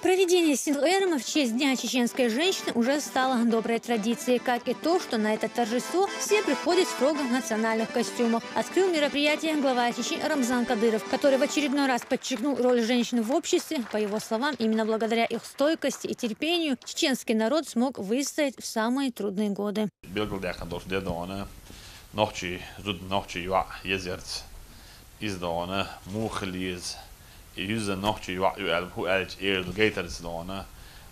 Проведение Синг-Эрема в честь Дня чеченской женщины уже стало доброй традицией, как и то, что на это торжество все приходят строго в национальных костюмах. Открыл мероприятие глава Чечни Рамзан Кадыров, который в очередной раз подчеркнул роль женщин в обществе. По его словам, именно благодаря их стойкости и терпению чеченский народ смог выстоять в самые трудные годы. Juzen nog je wat je hoe uit eerder gaters dan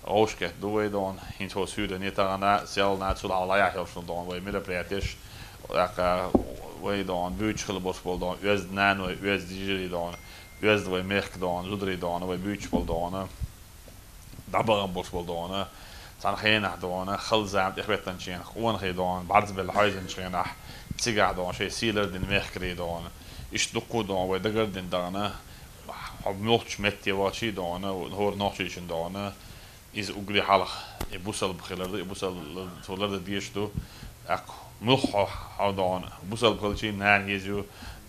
Oosket doe je dan in het zuiden niet aan zelf na zo al ja heel snel dan we midden pretjes we dan buurtschapsbosbol dan US nano US digeri dan US we merk dan zodri dan we buurtschap dan dabaran bosbol dan dan geen dan gilzaam ik weet dan geen gewoon geen dan barzbel huizen geen sigaar dan she sealer den merk dan is doku dan we dagar den dan ملوش متي واشي دانا هور ناشيش دانا إز أقولي حاله يبوسل بخيلرد يبوسل تولرد ديشتو أك ملخ دانا بوسل بخيلشي نان يزيو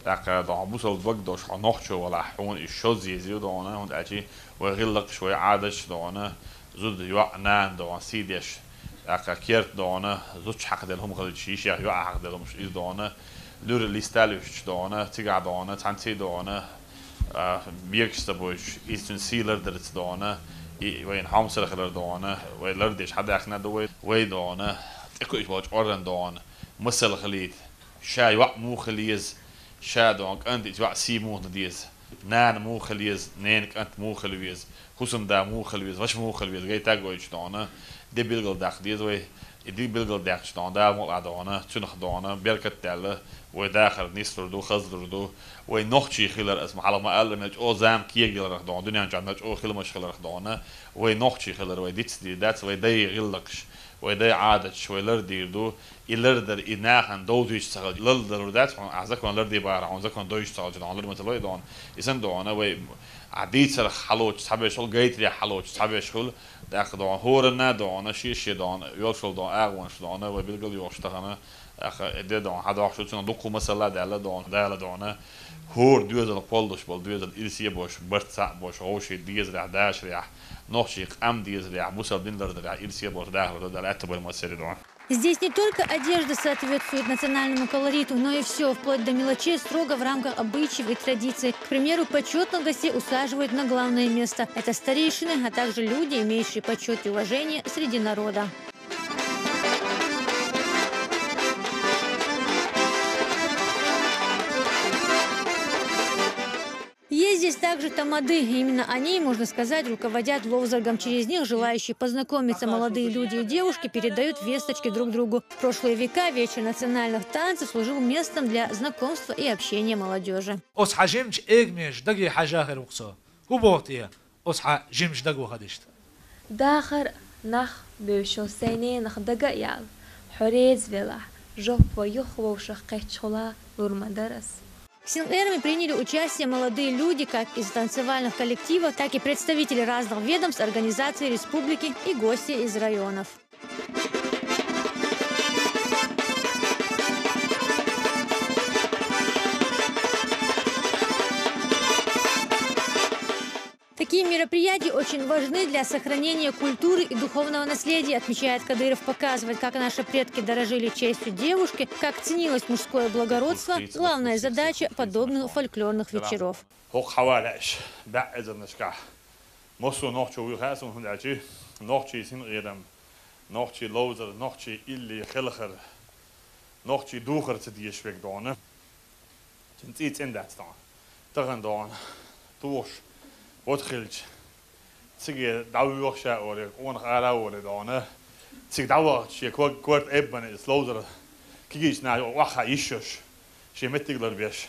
أك دانا بوسل بقداش ناششو ولا حون الشوز يزيو دانا هون أشي وغلق شوي عادش دانا زود يوع نان دانا سيدش أك كيرت دانا زودش حق دلهم خلشيش يا يوع حق دلهم إز دانا لور ليستالوش دانا تيجا دانا تانتي دانا بيكشتا بوش إيستون سيلر درت دانا وين حامسر خلر دانا وين لردش حدا أخنا دوي وين دانا إكوش باج أورن دانا مسل خليت شاي وق مو خليز شا دانك أنت إجوا سي مو نديز نان مو خليز نينك أنت مو خليز خصم دا مو خليز وش مو خليز جاي تاجوش دانا دي بيلغل داخ ديز وي دي بيلغل داخ دانا دا مو دانا تنخ دانا بيركت تلا وداخل نيستر دو خزر دو ونخشي خلر اسمه حالا ما قال نج او زام كي خلر دان دنيا جان نج او خلر مش خلر دانا ونخشي خلر وديتس دي دات ودي غلقش ودي عادت شوي لردي دو يلردر إناخن دوزيش سال لردر دات عزك من لردي بار عزك من دوزيش سال جان لردي مثلا دان يسن دانا و عديد سر حلوش صحبش شغل جيت لي حلوش صحبش شغل داخل دان هورنا دانا شيش دان يوصل دان أغوانش دانا وبيلقل يوشتغنا ده دان هذا عشان تنا دكوا مثلا ده دانا هور 2015 بال 2020 باش برتسع باش هوش ديز 11 ريح نوشي قام ديز ريح بوسل دينلر ده 20 باش ده اعتبر ما سير دان. Здесь не только одежда соответствует национальному колориту, но и все, вплоть до мелочей, строго в рамках обычаев и традиций. К примеру, почетных гостей усаживают на главное место. Это старейшины, а также люди, имеющие почет и уважение среди народа. Есть здесь также тамады. Именно они, можно сказать, руководят ловзаргом. Через них желающие познакомиться молодые люди и девушки передают весточки друг другу. В прошлые века вечер национальных танцев служил местом для знакомства и общения молодежи. В Синг-Эреме приняли участие молодые люди как из танцевальных коллективов, так и представители разных ведомств, организаций республики и гости из районов. Такие мероприятия очень важны для сохранения культуры и духовного наследия, отмечает Кадыров, показывать, как наши предки дорожили честью девушки, как ценилось мужское благородство, главная задача подобных фольклорных вечеров. Wat geldt? Zeg dat we ook onaardig worden. Zeg dat we kort hebben is lozer. Kijk eens naar wat ga issues. Je met die glerbjes.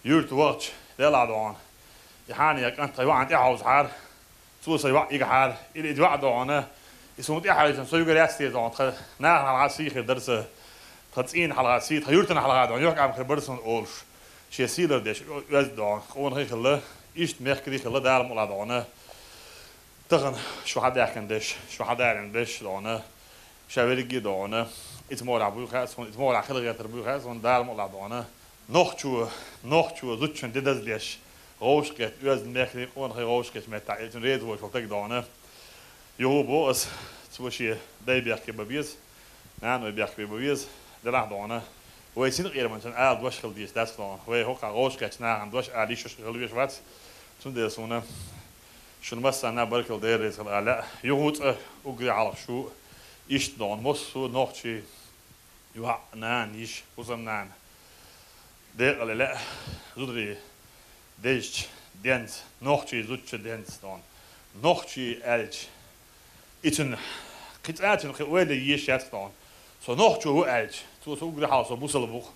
Jurt wat de laat aan. Je gaat niet aan Taiwan die huis haar. Zo zei wat ik haar. In het wat aan. Is moet je huis en zo gerest is aan. Na haar zich dat ze dat in haar ziet. Jurt en haar dan. Je kan gebeuren zo'n oors. Je ziet er dus uit dan gewoon regelen. إيش ميركري خلا دار ملا دانا تغن شو حدا كندش شو حدا عندش دانا شاورجي دانا إتمار عبوي خاص إتمار عخل غير تربوي خاص دار ملا دانا نخشوا زوجن ددز ليش Roosket, Uazmechli, onge Roosket met dat is een reden voor ik gedaan. Jobo is zoals je dijbergje bewees, nou bergje bewees, de laag doen. Hoe zien er iemand zijn aard wasgeld die is dat gedaan. Hoe ook aan Roosket naar een was aardisjes geluid wat. Toen deel zo'n شنو مثلا أنا بركل ديري لا يهود أقري على شو يشتون مصو نوحشي يوع نان يش وزم نان دير لا زودري ديش دينس نوحشي زودش دينس دون نوحشي ألج إتن قطعاتن خوالي يش يتدون سو نوحشو هو ألج سو أقري على سو بوصل بوخ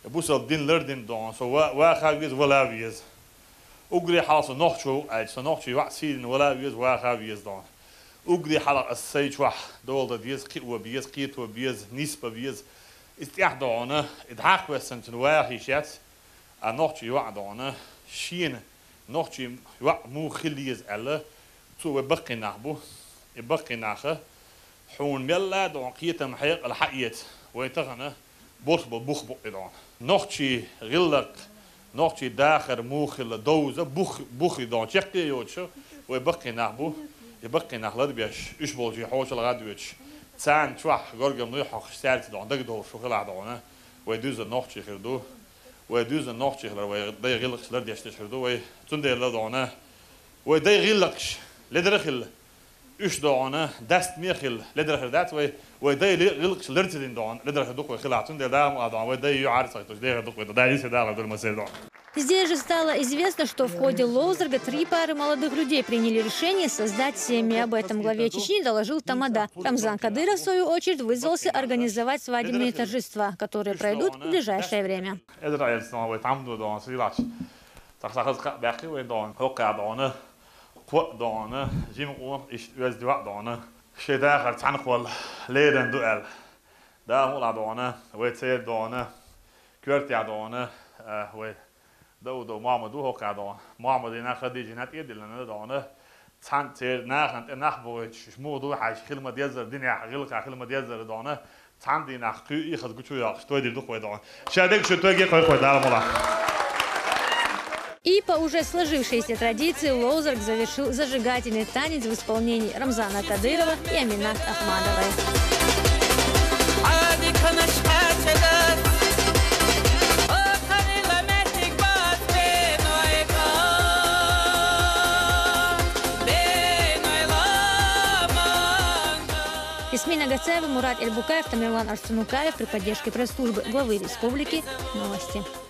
بوصل دين لردين دون سو واخاويز ولا فيز أقري حاص نوحشو أجس نوحشي وعسيد ولا بيز واخا بيز دون أقري حلا السيج وح دول بيز قي وبيز قيت وبيز نسبة بيز استيحدونه إدحاق وسنتن واخي شات نوحشي وعدونه شين نوحشي وع مو خليز ألا تو بقي نحبو يبقي ناخه حون ملا دون قيتم محيق الحقيت ويتغنى بوصب بوخ دون نوحشي غلق نوحشي داخل موخل دوزة بوخي دون تشكي يوتشو ويبقي نحبو يبقي نحلد بيش إشبولجي حوش الغادويتش تسان شوح غرقم نيحق سالت دون دقدو شو خلع دونه ويدوز النوحشي خردو ويدوز النوحشي خلر ويدي غلقش لرد يشتش خردو ويتندي لدونه ويدي غلقش لدرخل إش دونه دست ميخل لدرخل دات ويدي غلقش لرتدين دون لدرخل دوق ويخلع تندي دام دون ويدي يعارض تجديه دوق ويدي يسدال دول مسير دون. Здесь же стало известно, что в ходе Лоузерга 3 пары молодых людей приняли решение создать семьи. Об этом главе Чечни доложил Тамада. Рамзан Кадыров, в свою очередь, вызвался организовать свадебные торжества, которые пройдут в ближайшее время. دو محمد هو كادون محمد هنا خديجة نات يد لنا دونه تان تير ناخن نخبو شمو دو حاش خدمة ديزر دنيا غلق خدمة ديزر دونه تان دي نخكو يخد كتشو يا что دي دو دون شادك что توги кой дала мола. И по уже сложившейся традиции Лоузерг завершил зажигательный танец в исполнении Рамзана Кадырова и Аминат Ахмадовой. Ясмина Гацаева, Мурат Эльбукаев, Тамерлан Арсунукаев при поддержке пресс-службы главы республики. Новости.